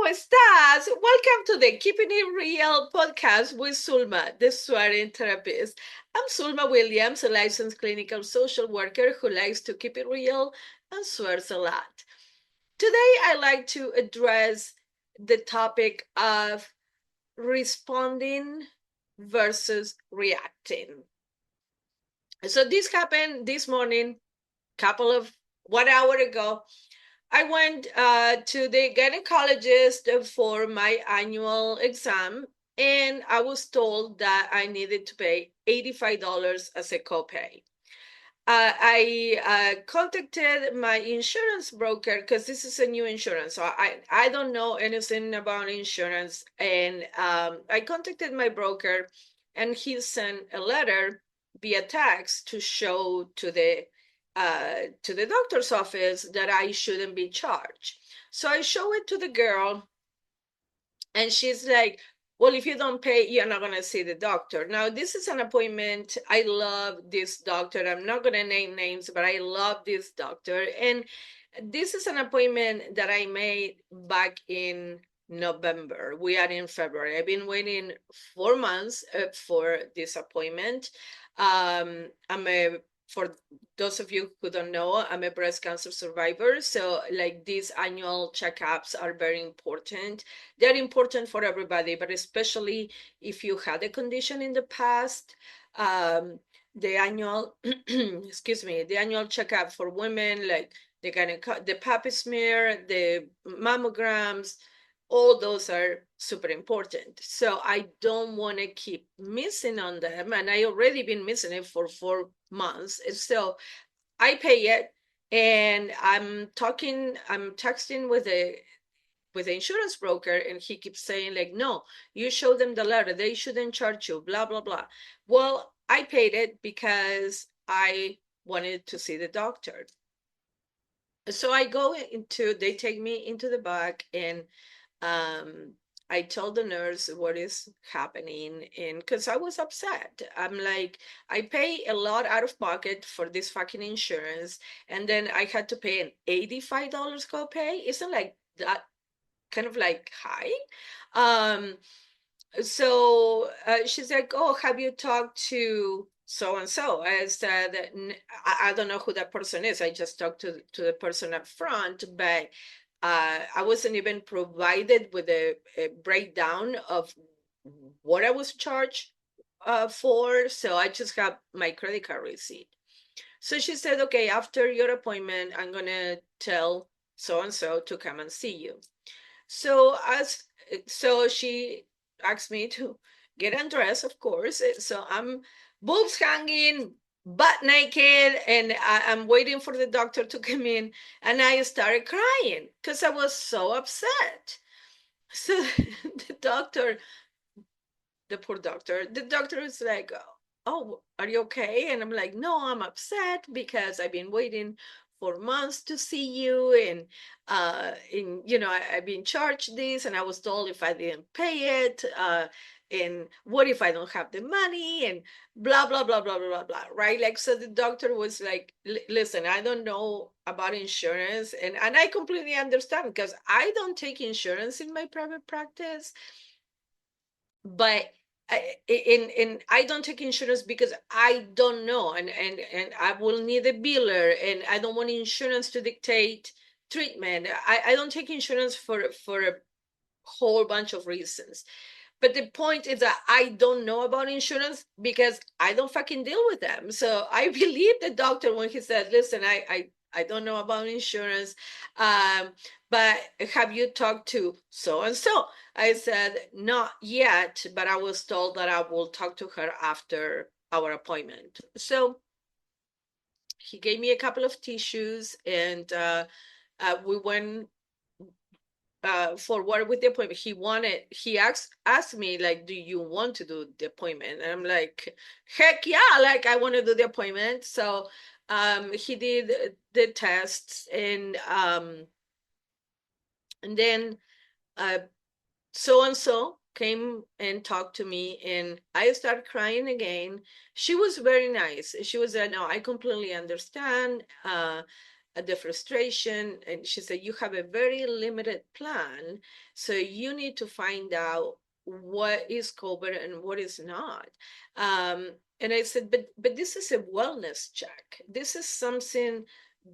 estás? Welcome to the Keeping It Real podcast with Zulma, the swearing therapist. I'm Zulma Williams, a licensed clinical social worker who likes to keep it real and swears a lot. Today, I like to address the topic of responding versus reacting. So this happened this morning, couple of 1 hour ago. I went to the gynecologist for my annual exam, and I was told that I needed to pay $85 as a copay. I contacted my insurance broker because this is a new insurance, so I don't know anything about insurance, and I contacted my broker, and he sent a letter via text to show to the doctor's office that I shouldn't be charged. So I show it to the girl, and she's like, well, if you don't pay, you're not going to see the doctor. Now, this is an appointment. I love this doctor. I'm not going to name names, but I love this doctor. And this is an appointment that I made back in November. We are in February. I've been waiting 4 months for this appointment. I'm a For those of you who don't know, I'm a breast cancer survivor. So, like, these annual checkups are very important. They're important for everybody, but especially if you had a condition in the past. The annual, excuse me, the annual checkup for women, like the pap smear, the mammograms, all those are super important. So I don't want to keep missing on them, and I already been missing it for 4 months. And so I pay it, and I'm texting with the insurance broker, and he keeps saying, like, no, you show them the letter, they shouldn't charge you, blah blah blah. Well, I paid it because I wanted to see the doctor. So they take me into the back, and um I told the nurse what is happening, and because I was upset. I'm like, I pay a lot out of pocket for this fucking insurance, and then I had to pay an $85 copay. Isn't like that kind of like high? Um, so she's like, "Oh, have you talked to so and so?" I said, I don't know who that person is. I just talked to the person up front, but I wasn't even provided with a breakdown of what I was charged for. So I just have my credit card receipt. So she said, "Okay, after your appointment, I'm gonna tell so and so to come and see you." So as so she asked me to get undressed, of course. So I'm boobs hanging, butt naked, and I'm waiting for the doctor to come in. And I started crying because I was so upset. So the doctor, the poor doctor, the doctor is like, "Oh, are you okay?" And I'm like, "No, I'm upset because I've been waiting for months to see you, and I've been charged this, and I was told if I didn't pay it, and what if I don't have the money, and blah blah blah blah blah blah blah." Right? Like, so the doctor was like, "Listen, I don't know about insurance, and I completely understand because I don't take insurance in my private practice, but I don't take insurance because I don't know, and I will need a biller, and I don't want insurance to dictate treatment. I don't take insurance for a whole bunch of reasons. But the point is that I don't know about insurance because I don't fucking deal with them. So I believe the doctor when he said, "Listen, I don't know about insurance, um, but have you talked to so and so?" I said, "Not yet, but I was told that I will talk to her after our appointment." So he gave me a couple of tissues, and we went forward with the appointment. He asked me, like, "Do you want to do the appointment?" And I'm like, "Heck yeah, like, I want to do the appointment." So he did the tests, and then uh so and so came and talked to me, and I started crying again. She was very nice. She was like, "No, I completely understand. the frustration. And she said, you have a very limited plan, so you need to find out what is covered and what is not. And I said, but this is a wellness check. This is something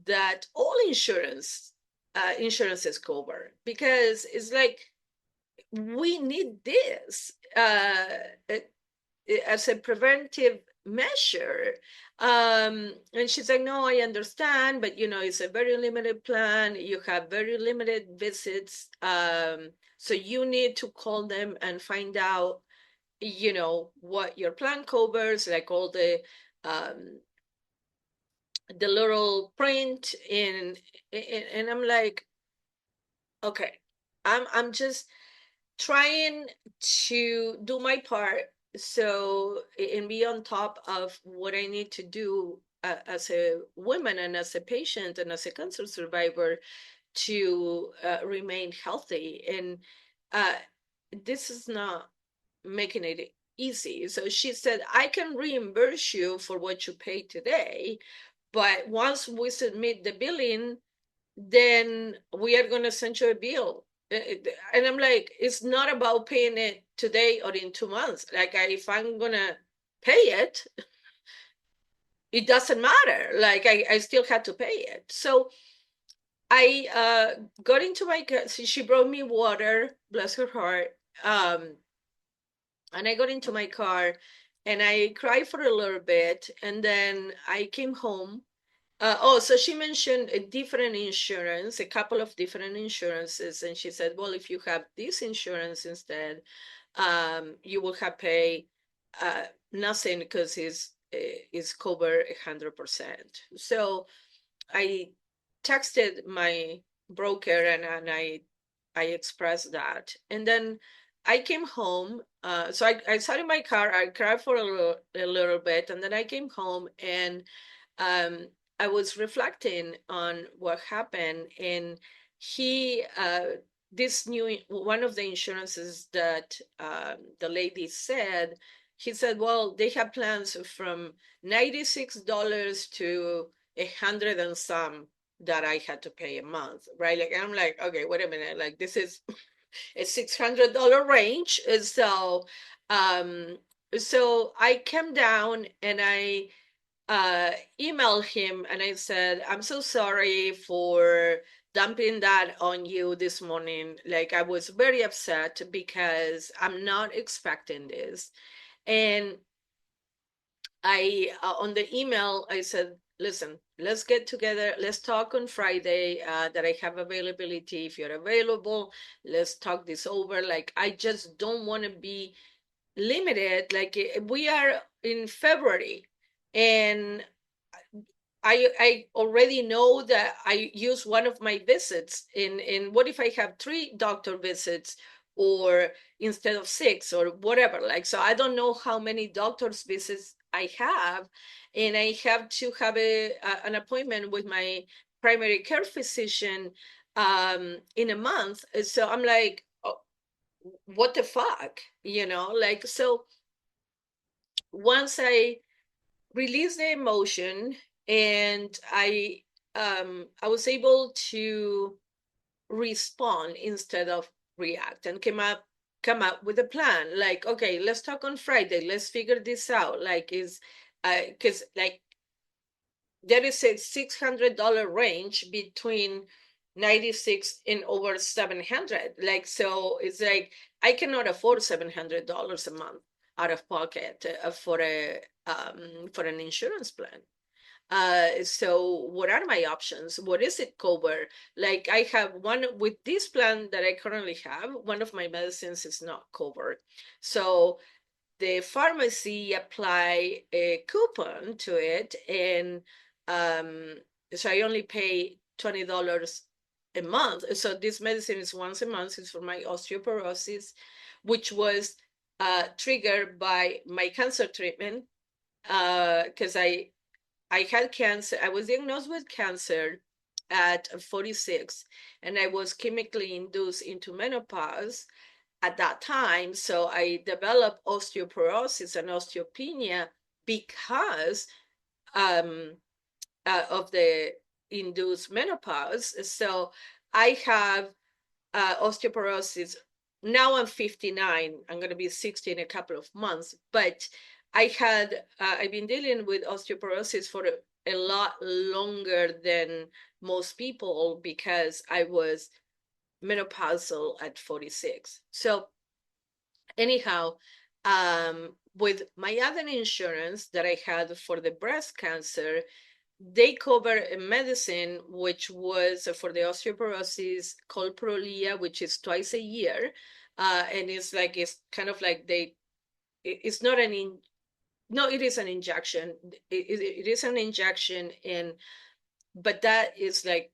that all insurances cover, because it's like we need this as a preventive measure. And she's like, no, I understand, but it's a very limited plan. You have very limited visits. So you need to call them and find out, what your plan covers, like all the little print and I'm like, okay, I'm just trying to do my part, so and be on top of what I need to do as a woman and as a patient and as a cancer survivor to remain healthy. And uh, this is not making it easy. So she said, I can reimburse you for what you paid today, but once we submit the billing, then we are going to send you a bill. And I'm like, it's not about paying it today or in 2 months. Like, if I'm going to pay it, it doesn't matter. Like, I still had to pay it. So I got into my car. She brought me water, bless her heart. And I got into my car and I cried for a little bit. And then I came home. So she mentioned a different insurance, a couple of different insurances, and she said, "Well, if you have this insurance instead, you will have pay nothing because it's covered 100%." So I texted my broker and I expressed that, and then I came home. So I sat in my car. I cried for a little bit, and then I came home and um, I was reflecting on what happened, and he, this new one of the insurances that the lady said, he said, well, they have plans from $96 to 100 and some that I had to pay a month, right? Like, I'm like, okay, wait a minute, like this is a $600 range, and um, so I came down and I emailed him and I said, I'm so sorry for dumping that on you this morning. Like, I was very upset because I'm not expecting this. And on the email, I said, listen, let's get together. Let's talk on Friday that I have availability. If you're available, let's talk this over. Like, I just don't want to be limited. Like, we are in February and I already know that I use one of my visits in what if I have 3 doctor visits or instead of 6 or whatever, like, so I don't know how many doctor's visits I have, and I have to have an appointment with my primary care physician in a month. So I'm like, oh, what the fuck, like. So once I release the emotion and I was able to respond instead of react, and come up with a plan, like, okay, let's talk on Friday, let's figure this out. Like, is because like there is a $600 range between 96 and over 700. Like, so it's like I cannot afford $700 a month out of pocket for an insurance plan. So what are my options? What is it cover? Like, I have one with this plan that I currently have, one of my medicines is not covered. So the pharmacy apply a coupon to it, and um, so I only pay $20 a month. So this medicine is once a month. It's for my osteoporosis, which was triggered by my cancer treatment, because I had cancer. I was diagnosed with cancer at 46, and I was chemically induced into menopause at that time. So I developed osteoporosis and osteopenia because of the induced menopause. So I have osteoporosis. Now I'm 59. I'm going to be 60 in a couple of months. But I've been dealing with osteoporosis for a lot longer than most people because I was menopausal at 46. So anyhow, with my other insurance that I had for the breast cancer, they cover a medicine which was for the osteoporosis called Prolia, which is twice a year. And it's kind of like it's not no, it is an injection. It is an injection but that is like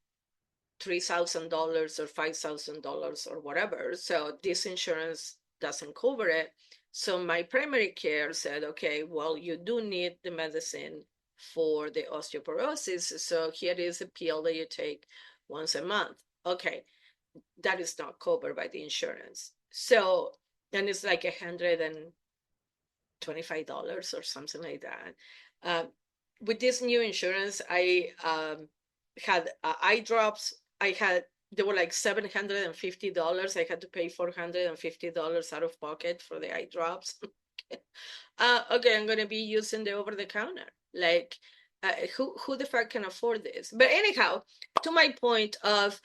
$3,000 or $5,000 or whatever. So this insurance doesn't cover it. So my primary care said, okay, well, you do need the medicine for the osteoporosis. So here is a pill that you take once a month. Okay, that is not covered by the insurance. So then it's like $125 or something like that. With this new insurance, I had eye drops. They were like $750. I had to pay $450 out of pocket for the eye drops. Okay, I'm gonna be using the over the counter. Like, who the fuck can afford this? But anyhow, to my point of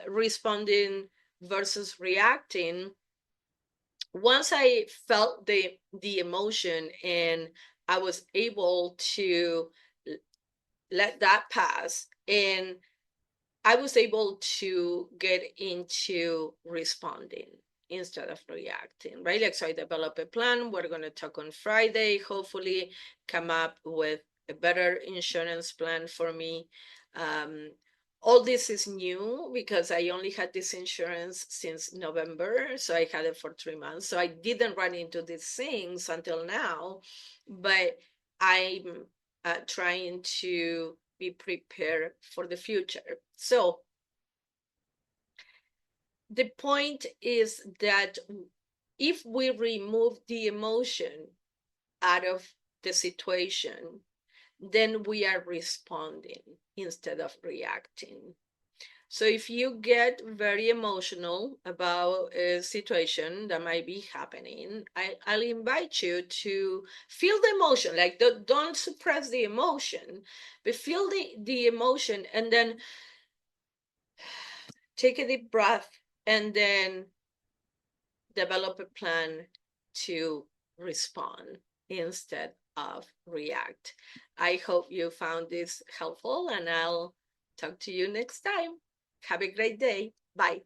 responding versus reacting, once I felt the emotion and I was able to let that pass, and I was able to get into responding instead of reacting, right? Like, so I developed a plan. We're going to talk on Friday, hopefully come up with a better insurance plan for me. Um, all this is new because I only had this insurance since November. So I had it for 3 months. So I didn't run into these things until now, but I'm trying to be prepared for the future. So the point is that if we remove the emotion out of the situation, then we are responding instead of reacting. So if you get very emotional about a situation that might be happening, I'll invite you to feel the emotion. Like, don't suppress the emotion, but feel the emotion, and then take a deep breath, and then develop a plan to respond instead of react. I hope you found this helpful, and I'll talk to you next time. Have a great day. Bye.